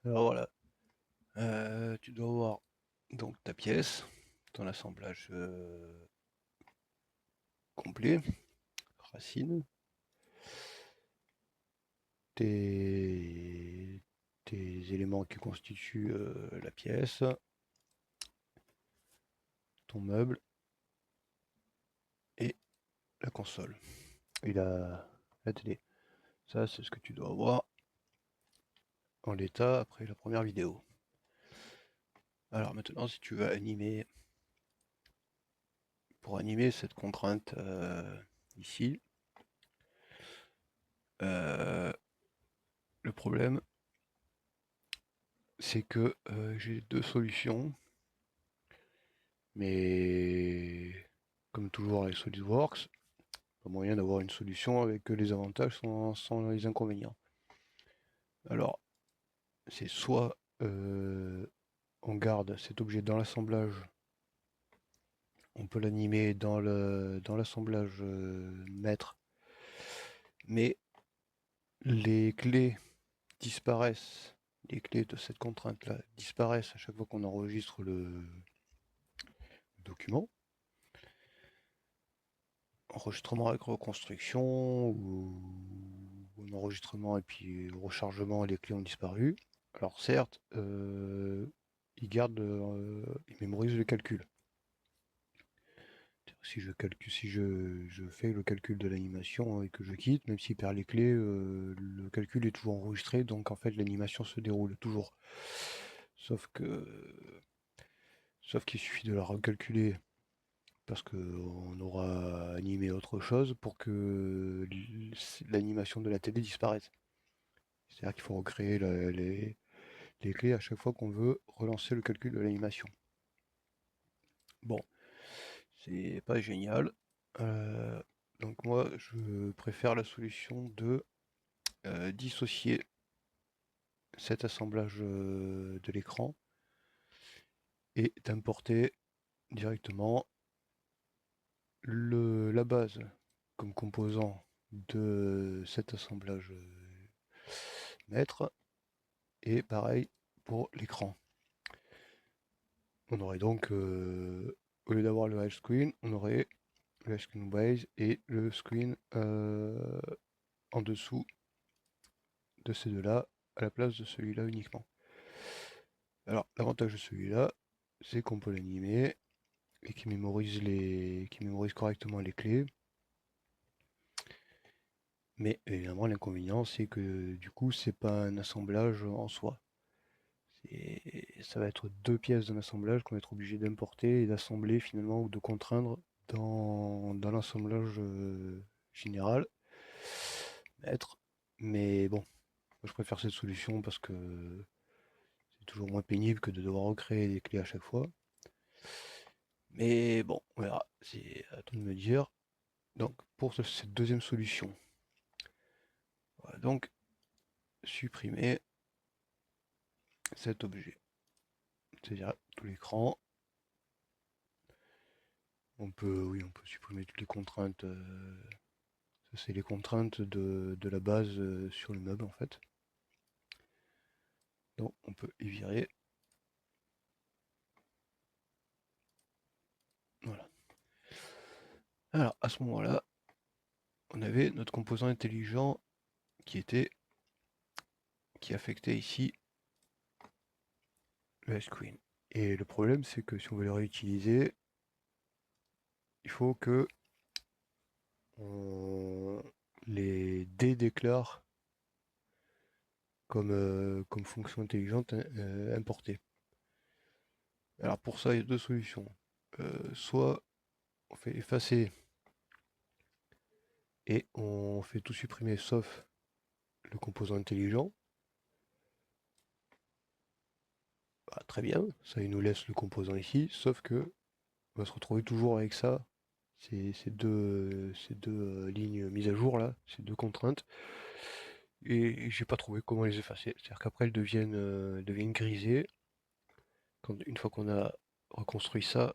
Alors voilà, tu dois avoir donc ta pièce, ton assemblage complet, racine, tes éléments qui constituent la pièce, ton meuble et la console et la télé. Ça, c'est ce que tu dois avoir en l'état après la première vidéo. Alors maintenant, si tu veux animer, pour animer cette contrainte ici, le problème, c'est que j'ai deux solutions, mais comme toujours avec SolidWorks, pas moyen d'avoir une solution avec que les avantages sans les inconvénients. Alors, c'est soit on garde cet objet dans l'assemblage, on peut l'animer dans l'assemblage maître, mais les clés disparaissent, les clés de cette contrainte-là disparaissent à chaque fois qu'on enregistre le document. Enregistrement avec reconstruction ou enregistrement et puis rechargement, les clés ont disparu. Alors certes, il mémorise le calcul. Si je fais le calcul de l'animation et que je quitte, même s'il perd les clés, le calcul est toujours enregistré, donc en fait l'animation se déroule toujours. Sauf que, sauf qu'il suffit de la recalculer parce qu'on aura animé autre chose pour que l'animation de la télé disparaisse. C'est-à-dire qu'il faut recréer les clés à chaque fois qu'on veut relancer le calcul de l'animation. Bon, c'est pas génial. Euh, donc moi, je préfère la solution de dissocier cet assemblage de l'écran et d'importer directement la base comme composant de cet assemblage maître et pareil pour l'écran. On aurait donc, au lieu d'avoir le screen, on aurait le screen base et le screen en dessous de ces deux-là à la place de celui-là uniquement. Alors l'avantage de celui-là, c'est qu'on peut l'animer et qu'il mémorise correctement les clés. Mais évidemment l'inconvénient c'est que du coup c'est pas un assemblage en soi. Ça va être deux pièces d'un assemblage qu'on va être obligé d'importer et d'assembler finalement ou de contraindre dans l'assemblage général, maître. Mais bon, moi, je préfère cette solution parce que c'est toujours moins pénible que de devoir recréer des clés à chaque fois. Mais bon, on verra, c'est à toi de me dire. Donc pour cette deuxième solution, on va donc supprimer cet objet, c'est-à-dire tout l'écran. Oui, on peut supprimer toutes les contraintes. Ça, c'est les contraintes de la base sur le meuble en fait. Donc on peut y virer. Voilà. Alors à ce moment-là, on avait notre composant intelligent qui affectait ici le screen. Et le problème c'est que si on veut le réutiliser, il faut que on les déclare comme fonction intelligente importée. Alors pour ça, il y a deux solutions. Soit on fait effacer et on fait tout supprimer sauf le composant intelligent. Bah, très bien, ça il nous laisse le composant ici, sauf que on va se retrouver toujours avec ça, ces deux lignes mises à jour là, ces deux contraintes, et j'ai pas trouvé comment les effacer. C'est-à-dire qu'après elles deviennent grisées, une fois qu'on a reconstruit ça,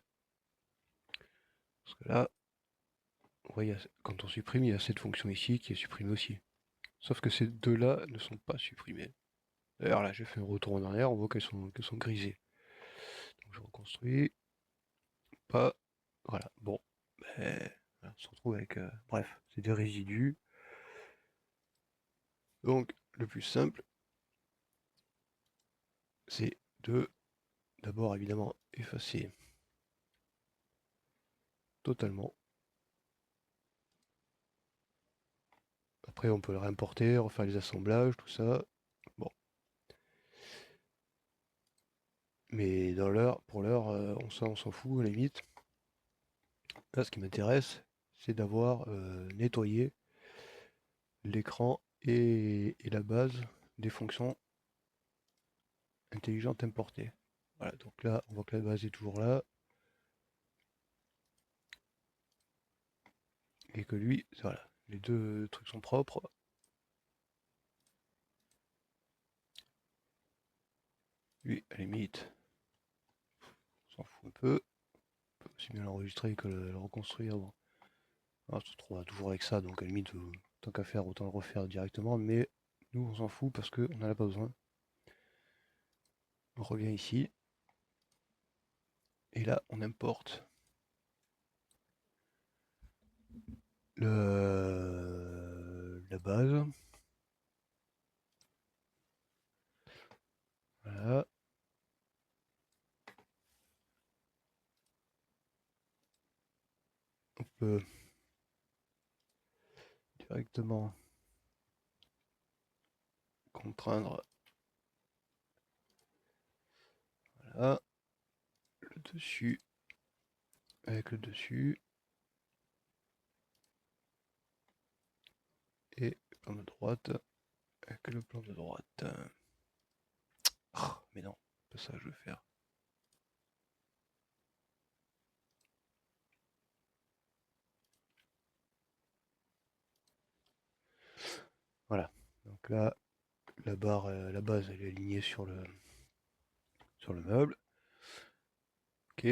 parce que là, on voit, quand on supprime, il y a cette fonction ici qui est supprimée aussi. Sauf que ces deux-là ne sont pas supprimés. D'ailleurs là j'ai fait un retour en arrière, on voit qu'elles sont grisées. Donc je reconstruis. Pas. Voilà, bon. Ben, voilà, on se retrouve avec. Bref, c'est des résidus. Donc le plus simple, c'est de d'abord évidemment effacer totalement. Après on peut le réimporter, refaire les assemblages, tout ça. Bon. Mais dans l'heure, pour l'heure, on s'en fout à la limite. Là ce qui m'intéresse, c'est d'avoir nettoyé l'écran et la base des fonctions intelligentes importées. Voilà, donc là on voit que la base est toujours là. Et que lui, voilà, les deux trucs sont propres. Lui, à la limite, on s'en fout un peu. On peut aussi bien l'enregistrer que le reconstruire. Bon. On se retrouvera toujours avec ça, donc à la limite, tant qu'à faire, autant le refaire directement. Mais nous, on s'en fout parce qu'on n'en a pas besoin. On revient ici. Et là, on importe la base. Voilà. On peut directement contraindre. Voilà. Le dessus. Avec le dessus. Et le plan de droite. Avec le plan de droite. Ah, mais non, pas ça que je veux faire. Voilà. Donc là, la barre, la base, elle est alignée sur le meuble. Ok.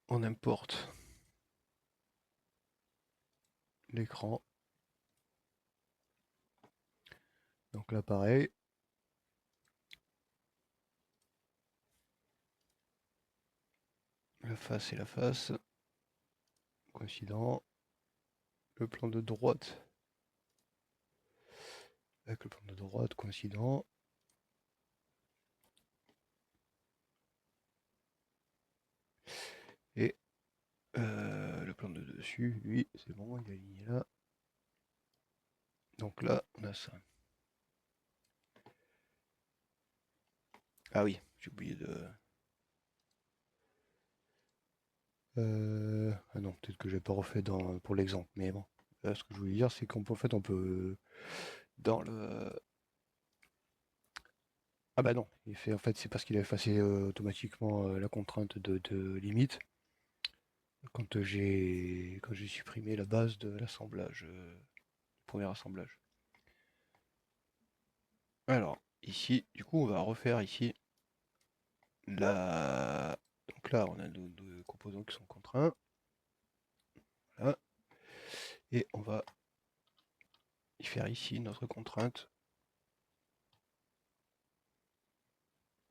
On importe l'écran. Donc là, pareil. La face et la face. Coïncident. Le plan de droite. Avec le plan de droite, coïncident. Et le plan de dessus, lui, c'est bon, il est aligné là. Donc là, on a ça. Ah oui, j'ai oublié de... Ah non, peut-être que j'ai pas refait pour l'exemple, mais bon. Là, ce que je voulais dire, c'est qu'en fait, on peut... Dans le... Ah bah non, il fait, en fait, c'est parce qu'il a effacé automatiquement la contrainte de limite. Quand j'ai supprimé la base de l'assemblage, premier assemblage. Alors, ici, du coup, on va refaire ici la... Donc là, on a nos deux composants qui sont contraints. Voilà. Et on va y faire ici notre contrainte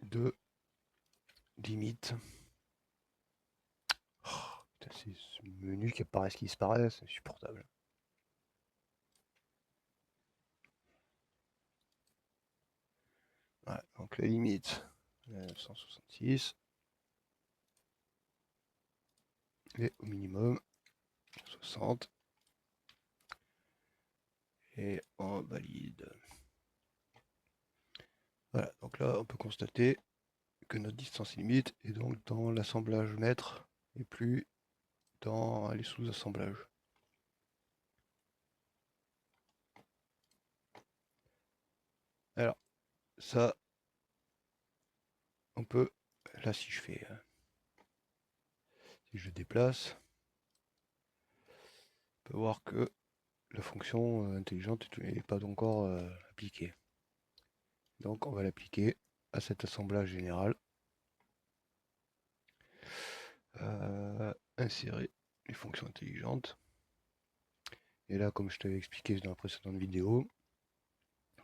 de limite. Oh, putain, c'est ce menu qui apparaît, ce qui disparaît, c'est insupportable. Voilà, donc la limite, 166. Et au minimum, 60. Et on valide. Voilà, donc là, on peut constater que notre distance limite est donc dans l'assemblage maître et plus dans les sous-assemblages. Alors, ça, on peut, là si je fais, si je déplace, on peut voir que la fonction intelligente n'est pas encore appliquée. Donc on va l'appliquer à cet assemblage général. Insérer les fonctions intelligentes. Et là, comme je t'avais expliqué dans la précédente vidéo,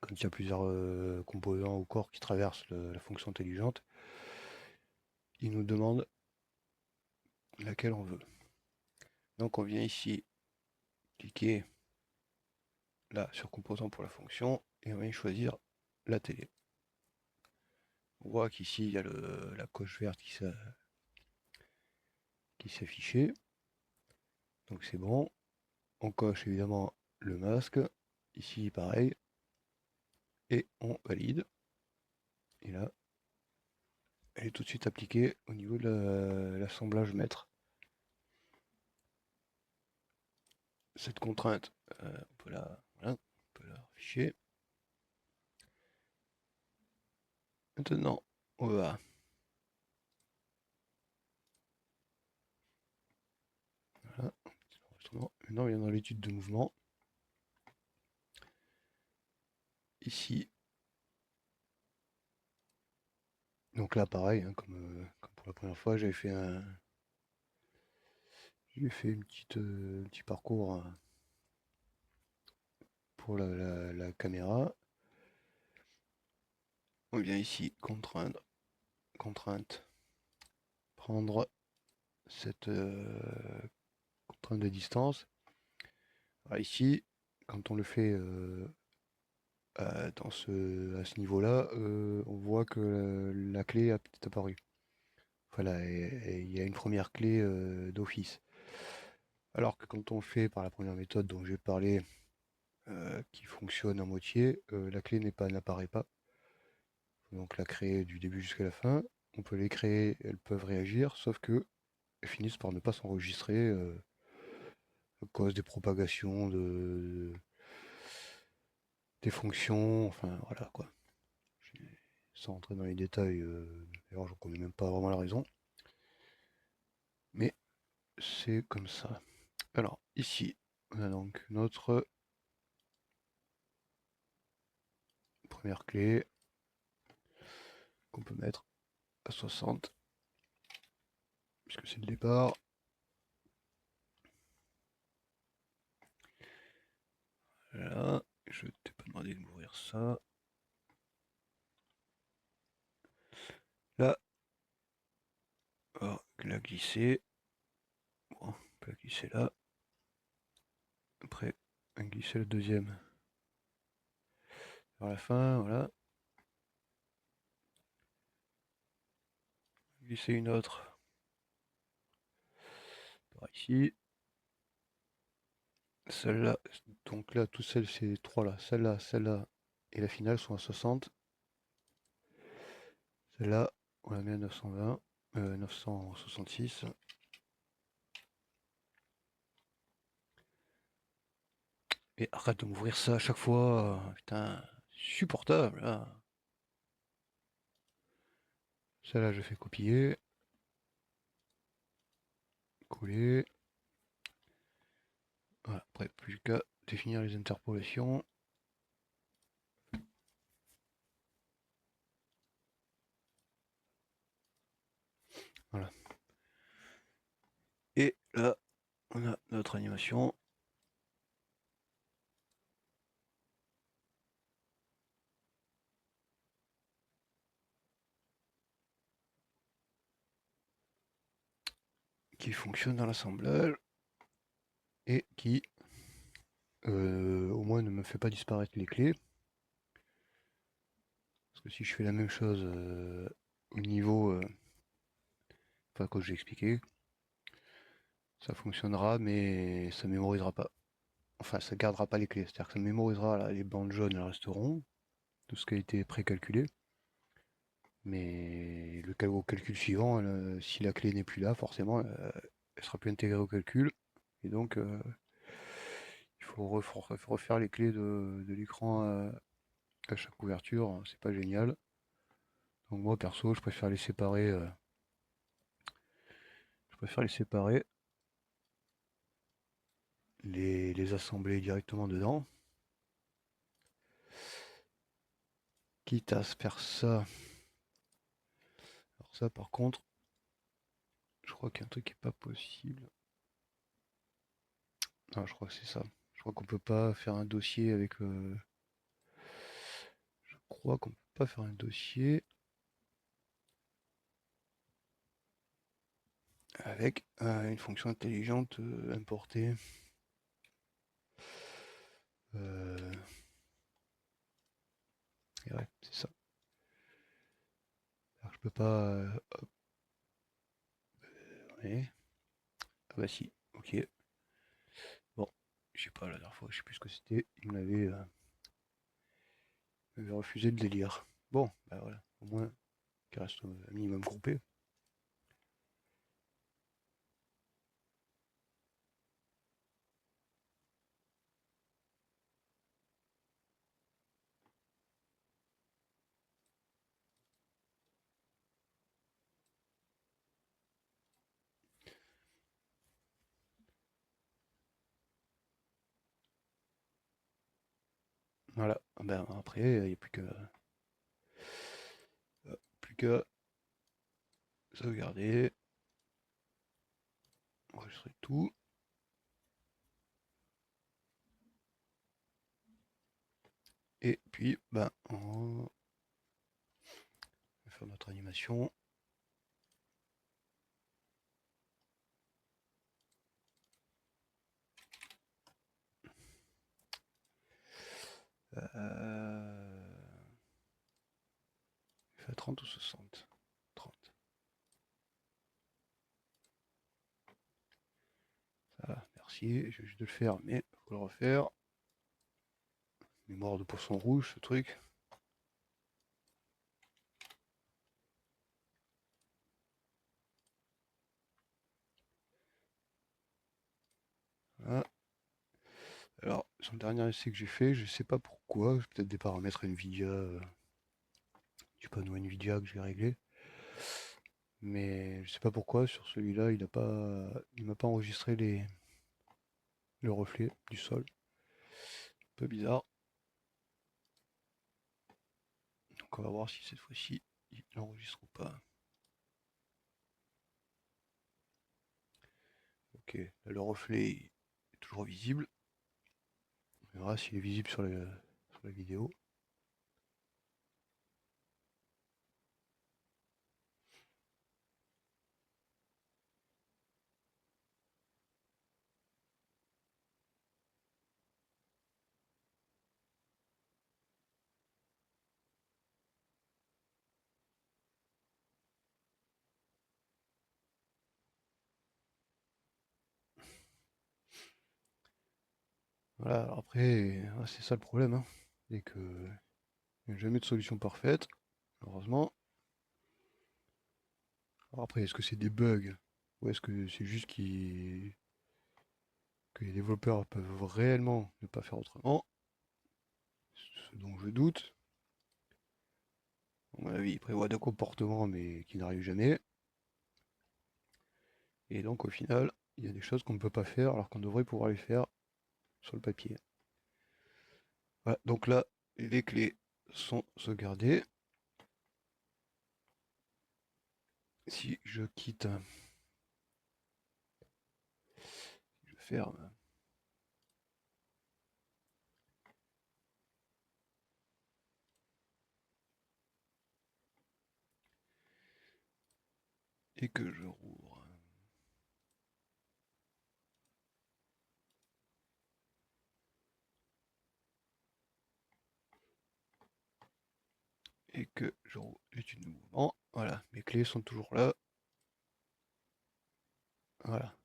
quand il y a plusieurs composants ou corps qui traversent la fonction intelligente, il nous demande laquelle on veut. Donc on vient ici cliquer là sur composant pour la fonction et on vient choisir la télé. On voit qu'ici il y a la coche verte qui s'affichait. Donc c'est bon. On coche évidemment le masque. Ici pareil. Et on valide. Et là, elle est tout de suite appliquée au niveau de l'assemblage maître. Cette contrainte, on peut la afficher. Maintenant, on va voilà. Maintenant, on vient dans l'étude de mouvement. Ici. Donc là, pareil, hein, comme pour la première fois, j'ai fait un petit parcours pour la caméra. On vient ici contrainte, prendre cette contrainte de distance. Alors ici, quand on le fait à ce niveau-là, on voit que la clé a peut-être apparu. Voilà, et il y a une première clé d'office. Alors que quand on le fait par la première méthode dont j'ai parlé, qui fonctionne en moitié, la clé n'apparaît pas. Faut donc la créer du début jusqu'à la fin. On peut les créer, elles peuvent réagir, sauf que elles finissent par ne pas s'enregistrer à cause des propagations des fonctions, enfin voilà quoi. Sans rentrer dans les détails, d'ailleurs je ne connais même pas vraiment la raison. Mais c'est comme ça. Alors ici, on a donc notre première clé qu'on peut mettre à 60, puisque c'est le départ. Voilà, je t'ai pas demandé de m'ouvrir ça. Là, on va la glisser. Bon, on peut la glisser là. Après, on va glisser le deuxième vers la fin, voilà. Glisser une autre par ici. Celle-là, donc là, toutes ces trois-là, celle-là et la finale sont à 60. Celle-là, on la met à 920, 966. Et arrête de m'ouvrir ça à chaque fois, putain, supportable là. Celle-là, je fais copier, coller. Voilà, après, plus qu'à définir les interpolations. Voilà. Et là, on a notre animation. Qui fonctionne dans l'assemblage. Et qui, au moins, ne me fait pas disparaître les clés. Parce que si je fais la même chose au niveau, enfin, que j'ai expliqué, ça fonctionnera, mais ça mémorisera pas. Enfin, ça gardera pas les clés. C'est-à-dire que ça mémorisera là, les bandes jaunes, elles resteront, tout ce qui a été précalculé. Mais au calcul suivant, si la clé n'est plus là, forcément, elle sera plus intégrée au calcul. Et donc, il faut refaire les clés de l'écran à chaque ouverture. C'est pas génial. Donc moi, perso, je préfère les séparer. Les assembler directement dedans. Quitte à se faire ça. Alors ça, par contre, je crois qu'il y a un truc qui est pas possible. Non, je crois que c'est ça. Je crois qu'on peut pas faire un dossier avec crois qu'on peut pas faire un dossier avec une fonction intelligente importée. Et ouais, c'est ça. Alors je peux pas. Hop, ouais. Ah bah si, ok. Bon, je sais pas, la dernière fois, je sais plus ce que c'était. Il m'avait refusé le délire. Bon, bah voilà, au moins, qu'il reste un minimum groupé. Voilà, ben après, il n'y a plus qu'à sauvegarder, enregistrer tout. Et puis, ben, on va faire notre animation. Fait 30 ou 60? 30. Ça va, merci. Je vais juste le faire, mais faut le refaire. Mémoire de poisson rouge, ce truc. Voilà. Alors, sur le dernier essai que j'ai fait, je sais pas pourquoi, peut-être des paramètres Nvidia, du panneau Nvidia que j'ai réglé, mais je sais pas pourquoi sur celui-là, il m'a pas enregistré le reflet du sol. Un peu bizarre. Donc on va voir si cette fois-ci il enregistre ou pas. Ok, là, le reflet est toujours visible. On verra s'il est visible sur la vidéo. Voilà, après, c'est ça le problème, hein. C'est que il n'y a jamais de solution parfaite, heureusement. Alors après, est-ce que c'est des bugs? Ou est-ce que c'est juste que les développeurs peuvent réellement ne pas faire autrement? Ce dont je doute. À mon avis, ils prévoient des comportements mais qui n'arrivent jamais. Et donc au final, il y a des choses qu'on ne peut pas faire alors qu'on devrait pouvoir les faire sur le papier. Voilà, donc là, les clés sont sauvegardées. Si je quitte, je ferme. Et que je rouvre. Et que je rouvre l'étude de mouvement. Voilà, mes clés sont toujours là. Voilà.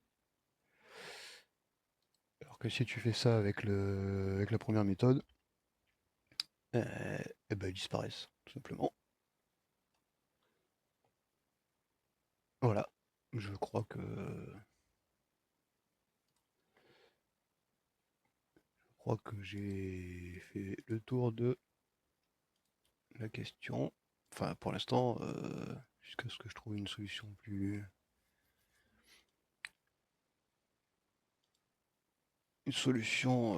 Alors que si tu fais ça avec la première méthode, eh ben, ils disparaissent, tout simplement. Voilà. Je crois que j'ai fait le tour de la question. Enfin, pour l'instant, jusqu'à ce que je trouve une solution plus. Une solution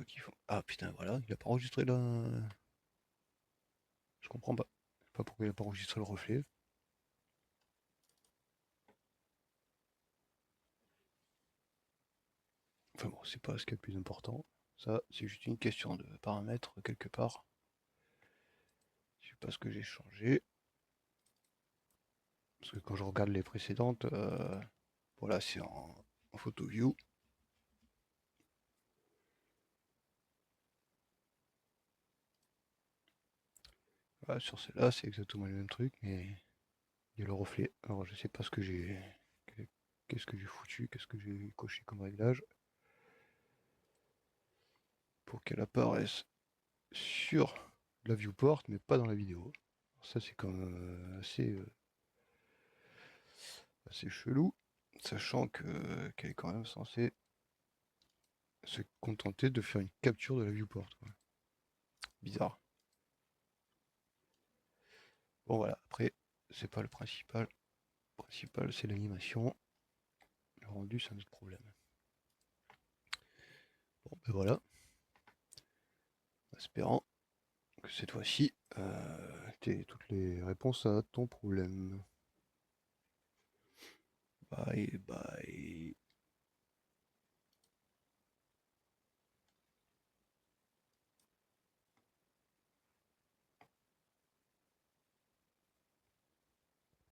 qui font. Ah putain, voilà, il a pas enregistré là. Je comprends pas. Je sais pas pourquoi il a pas enregistré le reflet. Enfin bon, c'est pas ce qui est le plus important. Ça, c'est juste une question de paramètres quelque part. sais pas ce que j'ai changé. Parce que quand je regarde les précédentes, voilà, c'est en photo view. Voilà, sur celle-là, c'est exactement le même truc, mais il y a le reflet. Alors je sais pas ce que j'ai. Qu'est-ce que j'ai foutu, qu'est-ce que j'ai coché comme réglage pour qu'elle apparaisse sur la viewport, mais pas dans la vidéo. Alors ça c'est quand même assez chelou, sachant qu'elle est quand même censée se contenter de faire une capture de la viewport, quoi. Bizarre. Bon voilà, après, c'est pas le principal. Le principal c'est l'animation. Le rendu c'est un autre problème. Bon ben voilà. Espérant que cette fois-ci, t'aies toutes les réponses à ton problème. Bye bye.